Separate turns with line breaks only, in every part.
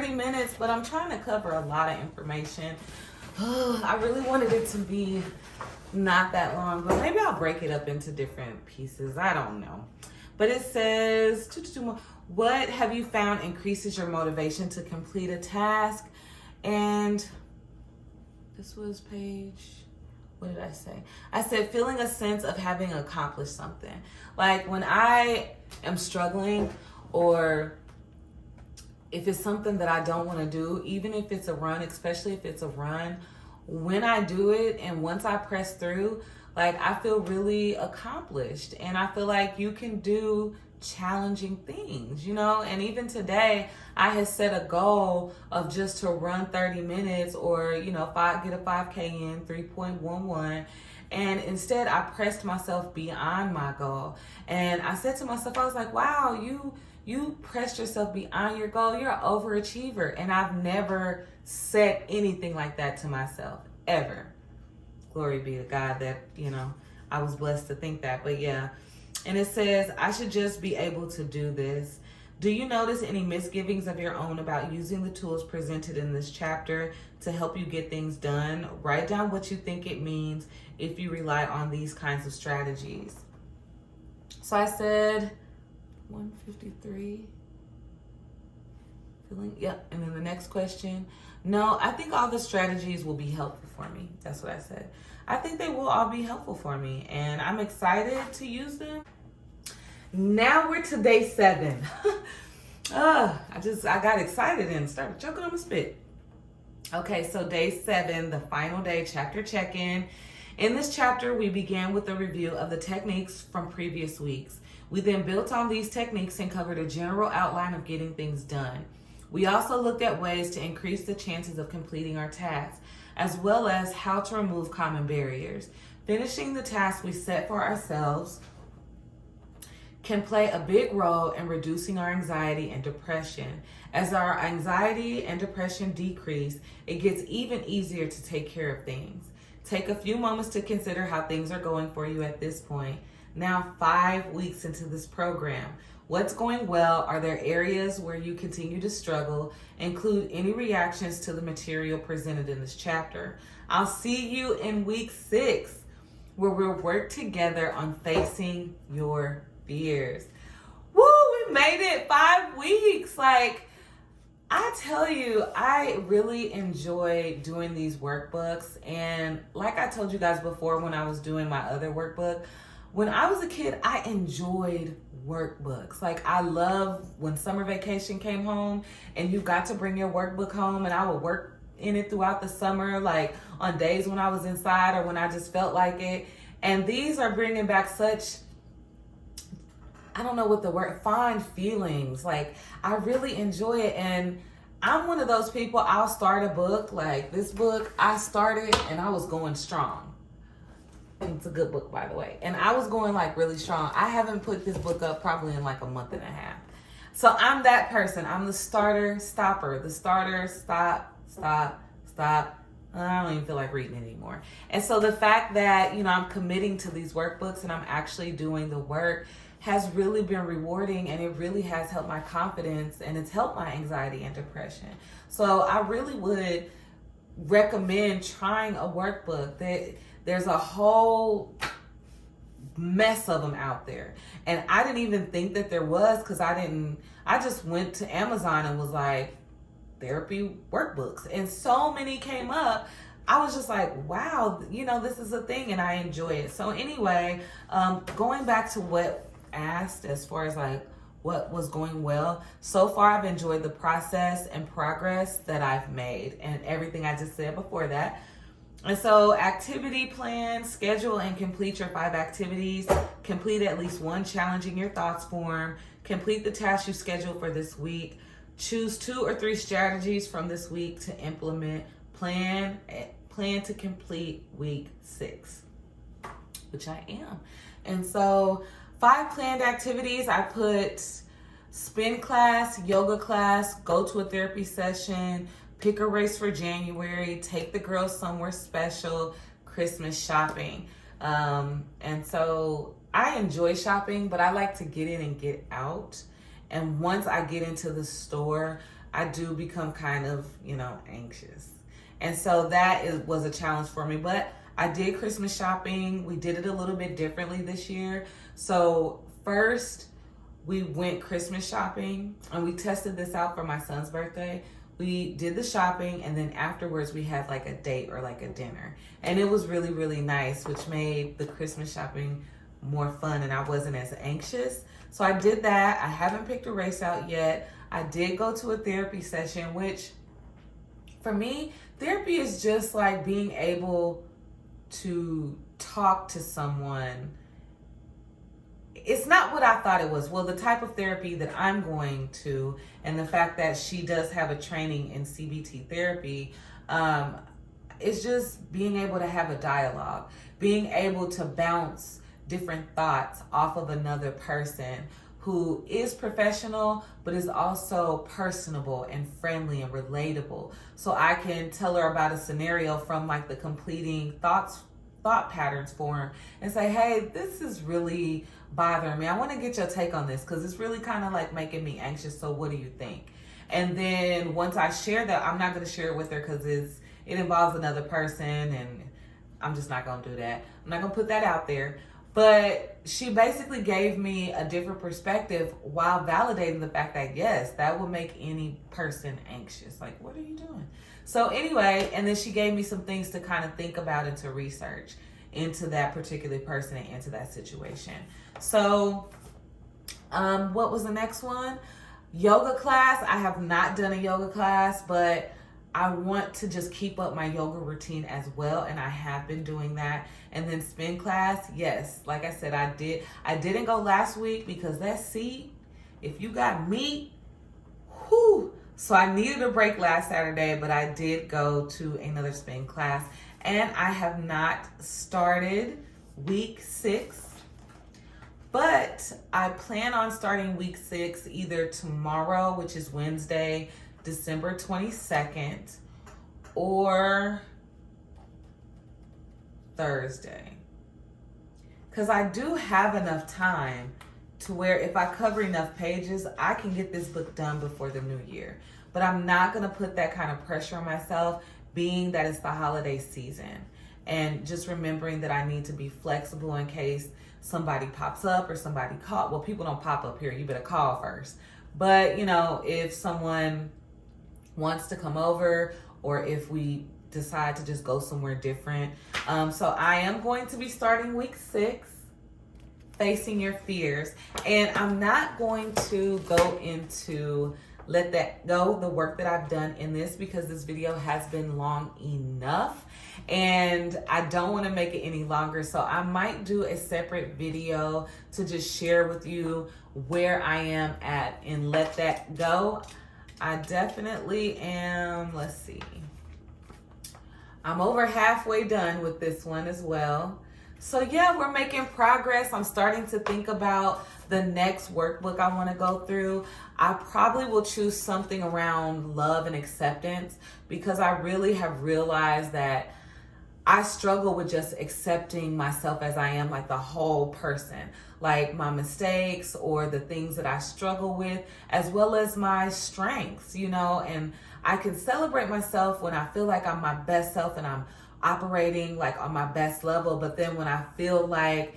30 minutes, but I'm trying to cover a lot of information. I really wanted it to be not that long, but maybe I'll break it up into different pieces. I don't know. But it says, what have you found increases your motivation to complete a task? And this was page, what did I say? I said, feeling a sense of having accomplished something. Like when I am struggling, or if it's something that I don't want to do, even if it's a run, especially if it's a run, when I do it and once I press through, like I feel really accomplished. And I feel like you can do challenging things, you know? And even today, I had set a goal of just to run 30 minutes or, you know, get a 5K in, 3.11. And instead, I pressed myself beyond my goal. And I said to myself, I was like, wow, you pressed yourself beyond your goal. You're an overachiever. And I've never said anything like that to myself, ever. Glory be to God that, you know, I was blessed to think that. But yeah. And it says, I should just be able to do this. Do you notice any misgivings of your own about using the tools presented in this chapter to help you get things done? Write down what you think it means if you rely on these kinds of strategies. So I said 153. Yep. And then the next question. No, I think all the strategies will be helpful for me. That's what I said. I think they will all be helpful for me, and I'm excited to use them. Now we're to day 7. I got excited and started choking on my spit. Okay, so day 7, the final day, chapter check-in. In this chapter, we began with a review of the techniques from previous weeks. We then built on these techniques and covered a general outline of getting things done. We also looked at ways to increase the chances of completing our tasks, as well as how to remove common barriers. Finishing the task we set for ourselves can play a big role in reducing our anxiety and depression. As our anxiety and depression decrease, it gets even easier to take care of things. Take a few moments to consider how things are going for you at this point. Now 5 weeks into this program, what's going well? Are there areas where you continue to struggle? Include any reactions to the material presented in this chapter. I'll see you in week 6, where we'll work together on facing your fears. Woo, we made it 5 weeks. Like, I tell you, I really enjoy doing these workbooks. And like I told you guys before when I was doing my other workbook, when I was a kid, I enjoyed workbooks. Like, I love when summer vacation came home and you got to bring your workbook home, and I would work in it throughout the summer, like on days when I was inside or when I just felt like it. And these are bringing back such, I don't know what the word, fond feelings. Like, I really enjoy it. And I'm one of those people, I'll start a book, like this book, I started and I was going strong. It's a good book, by the way. And I was going like really strong. I haven't put this book up probably in like a month and a half. So I'm that person. I'm the starter, stopper. The starter, stop. I don't even feel like reading anymore. And so the fact that, you know, I'm committing to these workbooks and I'm actually doing the work has really been rewarding, and it really has helped my confidence, and it's helped my anxiety and depression. So I really would recommend trying a workbook. There's a whole mess of them out there. And I didn't even think that there was, because I just went to Amazon and was like, therapy workbooks. And so many came up. I was just like, wow, you know, this is a thing, and I enjoy it. So anyway, going back to what asked as far as like what was going well, so far I've enjoyed the process and progress that I've made and everything I just said before that. And so activity plan, schedule and complete your 5 activities, complete at least one challenging your thoughts form, complete the tasks you scheduled for this week, choose 2 or 3 strategies from this week to implement, plan to complete week 6, which I am. And so 5 planned activities, I put spin class, yoga class, go to a therapy session, pick a race for January, take the girls somewhere special, Christmas shopping. And so I enjoy shopping, but I like to get in and get out. And once I get into the store, I do become kind of, anxious. And so that was a challenge for me. But I did Christmas shopping. We did it a little bit differently this year. So first, we went Christmas shopping, and we tested this out for my son's birthday. We did the shopping, and then afterwards we had like a date or like a dinner. And it was really, really nice, which made the Christmas shopping more fun, and I wasn't as anxious. So I did that. I haven't picked a race out yet. I did go to a therapy session, which for me, therapy is just like being able to talk to someone. It's not what I thought it was. Well, the type of therapy that I'm going to, and the fact that she does have a training in CBT therapy, it's just being able to have a dialogue, being able to bounce different thoughts off of another person who is professional, but is also personable and friendly and relatable. So I can tell her about a scenario from like the completing thought patterns form and say, hey, this is really bothering me. I want to get your take on this because it's really kind of like making me anxious. So what do you think? And then once I share that, I'm not going to share it with her because it involves another person, and I'm just not going to do that. I'm not going to put that out there. But she basically gave me a different perspective while validating the fact that, yes, that will make any person anxious. Like, what are you doing? So anyway, and then she gave me some things to kind of think about and to research into that particular person and into that situation. So what was the next one? Yoga class. I have not done a yoga class, but I want to just keep up my yoga routine as well, and I have been doing that. And then spin class, yes, like I said, I didn't go last week because that seat, if you got meat, whew. So I needed a break last Saturday, but I did go to another spin class, and I have not started week 6. But I plan on starting week 6 either tomorrow, which is Wednesday, December 22nd, or Thursday. Because I do have enough time to where if I cover enough pages, I can get this book done before the new year. But I'm not going to put that kind of pressure on myself, being that it's the holiday season. And just remembering that I need to be flexible in case somebody pops up or somebody calls. Well, people don't pop up here. You better call first. But, if someone wants to come over, or if we decide to just go somewhere different. So I am going to be starting week 6, facing your fears. And I'm not going to go into let that go, the work that I've done in this, because this video has been long enough and I don't want to make it any longer. So I might do a separate video to just share with you where I am at and let that go. I definitely am, let's see. I'm over halfway done with this one as well. So yeah, we're making progress. I'm starting to think about the next workbook I want to go through. I probably will choose something around love and acceptance, because I really have realized that I struggle with just accepting myself as I am, like the whole person, like my mistakes or the things that I struggle with, as well as my strengths, and I can celebrate myself when I feel like I'm my best self and I'm operating like on my best level. But then when I feel like,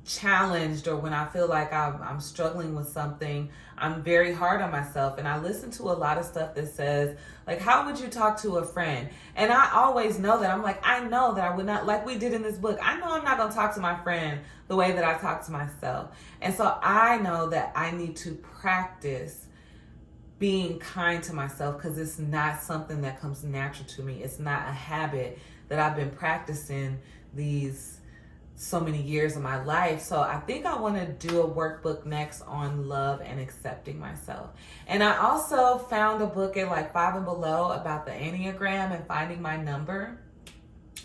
challenged, or when I feel like I'm struggling with something, I'm very hard on myself. And I listen to a lot of stuff that says, like, how would you talk to a friend? And I always know that. I'm like, I know that I would not, like we did in this book, I know I'm not going to talk to my friend the way that I talk to myself. And so I know that I need to practice being kind to myself, because it's not something that comes natural to me. It's not a habit that I've been practicing these so many years of my life. So I think I want to do a workbook next on love and accepting myself. And I also found a book at like 5 and below about the Enneagram and finding my number,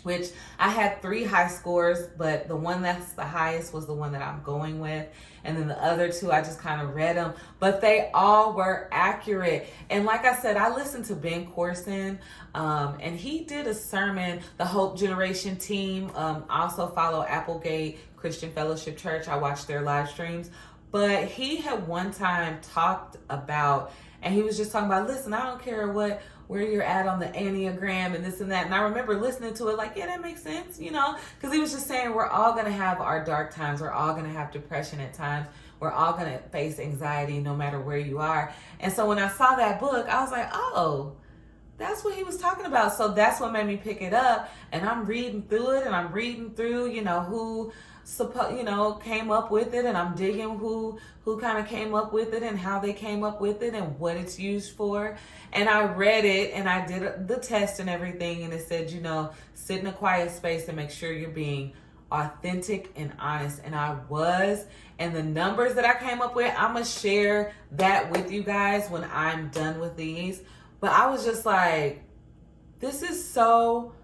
which I had 3 high scores, but the one that's the highest was the one that I'm going with. And then the other 2, I just kind of read them, but they all were accurate. And like I said, I listened to Ben Corson, and he did a sermon, the Hope Generation team. I also follow Applegate Christian Fellowship Church. I watch their live streams. But he had one time talked about, and he was just talking about, listen, I don't care where you're at on the Enneagram and this and that. And I remember listening to it like, yeah, that makes sense, because he was just saying we're all going to have our dark times. We're all going to have depression at times. We're all going to face anxiety no matter where you are. And so when I saw that book, I was like, oh, that's what he was talking about. So that's what made me pick it up. And I'm reading through it, and I'm reading through, who came up with it, and I'm digging who kind of came up with it and how they came up with it and what it's used for. And I read it, and I did the test and everything, and it said, sit in a quiet space and make sure you're being authentic and honest. And I was. And the numbers that I came up with, I'm going to share that with you guys when I'm done with these. But I was just like, this is so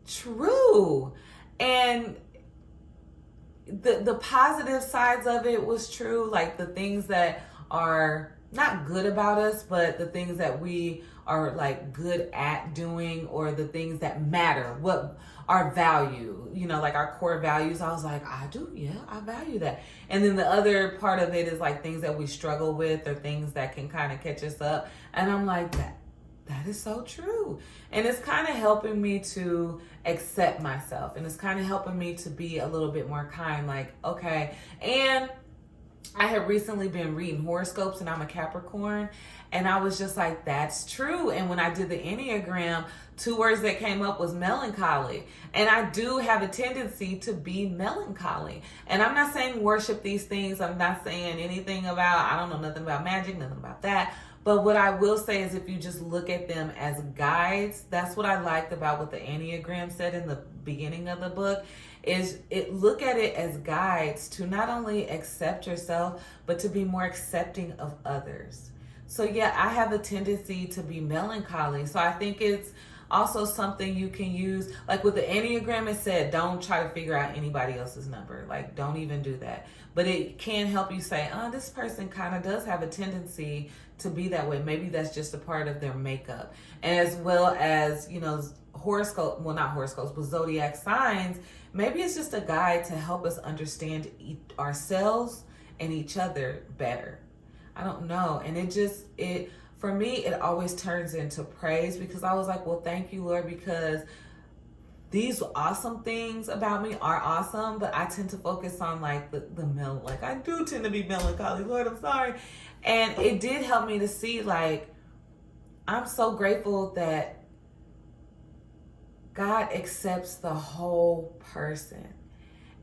true. And the positive sides of it was true, like the things that are not good about us, but the things that we are like good at doing, or the things that matter, what our value, like our core values. I was like, I value that. And then the other part of it is like things that we struggle with, or things that can kind of catch us up. And I'm like, that is so true. And it's kind of helping me to accept myself. And it's kind of helping me to be a little bit more kind. Like, okay. And I have recently been reading horoscopes, and I'm a Capricorn. And I was just like, that's true. And when I did the Enneagram, 2 words that came up was melancholy. And I do have a tendency to be melancholy. And I'm not saying worship these things. I'm not saying anything about, I don't know nothing about magic, nothing about that. But what I will say is, if you just look at them as guides, that's what I liked about what the Enneagram said in the beginning of the book, is look at it as guides to not only accept yourself, but to be more accepting of others. So yeah, I have a tendency to be melancholy. So I think it's also something you can use. Like with the Enneagram, it said, don't try to figure out anybody else's number. Like, don't even do that. But it can help you say, this person kind of does have a tendency to be that way. Maybe that's just a part of their makeup. And as well as, horoscope, well, not horoscopes, but zodiac signs, maybe it's just a guide to help us understand ourselves and each other better. I don't know. And for me, it always turns into praise, because I was like, well, thank you, Lord, because these awesome things about me are awesome, but I tend to focus on like like I do tend to be melancholy. Lord, I'm sorry. And it did help me to see, like, I'm so grateful that God accepts the whole person.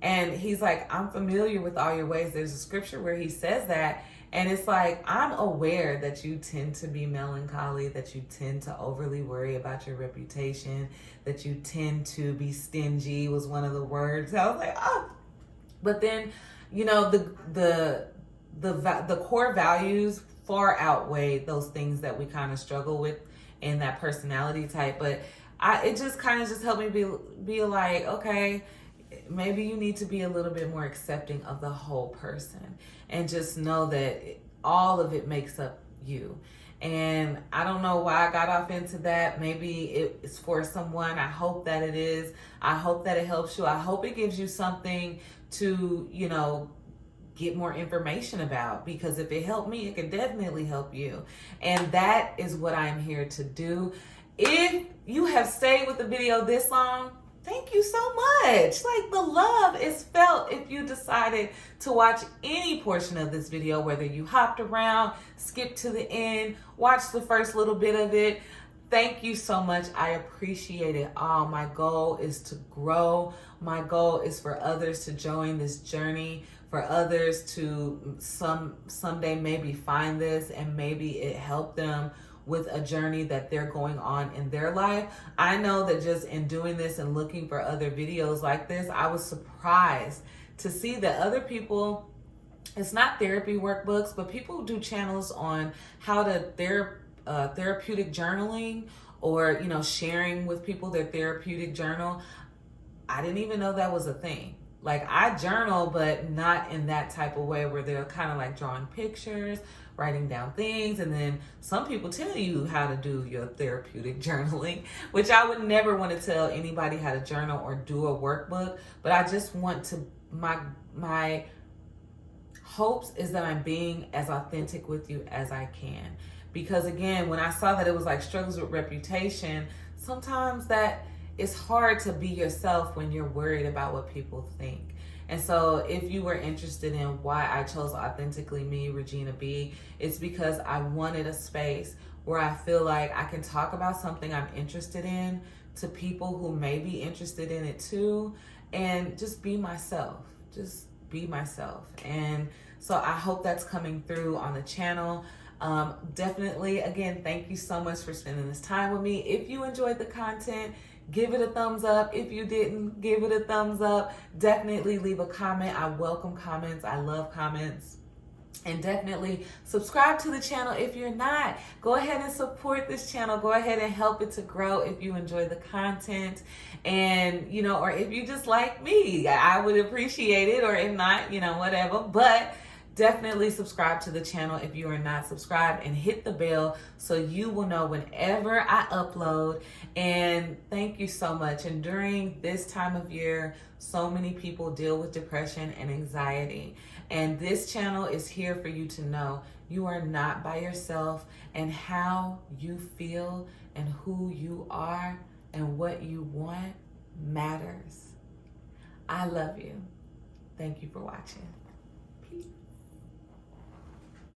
And he's like, I'm familiar with all your ways. There's a scripture where he says that. And it's like, I'm aware that you tend to be melancholy, that you tend to overly worry about your reputation, that you tend to be stingy was one of the words. I was like, oh. But then, the core values far outweigh those things that we kind of struggle with in that personality type. But it just kind of just helped me be like, okay, maybe you need to be a little bit more accepting of the whole person, and just know that all of it makes up you. And I don't know why I got off into that. Maybe it's for someone. I hope that it is. I hope that it helps you. I hope it gives you something to, get more information about, because if it helped me, it can definitely help you. And that is what I'm here to do. If you have stayed with the video this long, thank you so much. Like, the love is felt if you decided to watch any portion of this video, whether you hopped around, skipped to the end, watched the first little bit of it. Thank you so much. I appreciate it all. My goal is to grow. My goal is for others to join this journey, for others to someday maybe find this, and maybe it helped them with a journey that they're going on in their life. I know that just in doing this and looking for other videos like this, I was surprised to see that other people, it's not therapy workbooks, but people do channels on how to therapeutic journaling, or sharing with people their therapeutic journal. I didn't even know that was a thing. Like, I journal, but not in that type of way where they're kind of like drawing pictures, writing down things. And then some people tell you how to do your therapeutic journaling, which I would never want to tell anybody how to journal or do a workbook. But I just want to, my hopes is that I'm being as authentic with you as I can. Because again, when I saw that it was like struggles with reputation, sometimes that it's hard to be yourself when you're worried about what people think. And so if you were interested in why I chose Authentically Me, Regina B, it's because I wanted a space where I feel like I can talk about something I'm interested in to people who may be interested in it too, and just be myself. Just be myself. And so I hope that's coming through on the channel. Definitely, again, thank you so much for spending this time with me. If you enjoyed the content, give it a thumbs up. If you didn't, give it a thumbs up. Definitely leave a comment. I welcome comments. I love comments. And definitely subscribe to the channel if you're not. Go ahead and support this channel. Go ahead and help it to grow if you enjoy the content. And, you know, or if you just like me, I would appreciate it. Or if not, you know, whatever. But definitely subscribe to the channel if you are not subscribed, and hit the bell so you will know whenever I upload. And thank you so much. And during this time of year, so many people deal with depression and anxiety. And this channel is here for you to know you are not by yourself, and how you feel and who you are and what you want matters. I love you. Thank you for watching.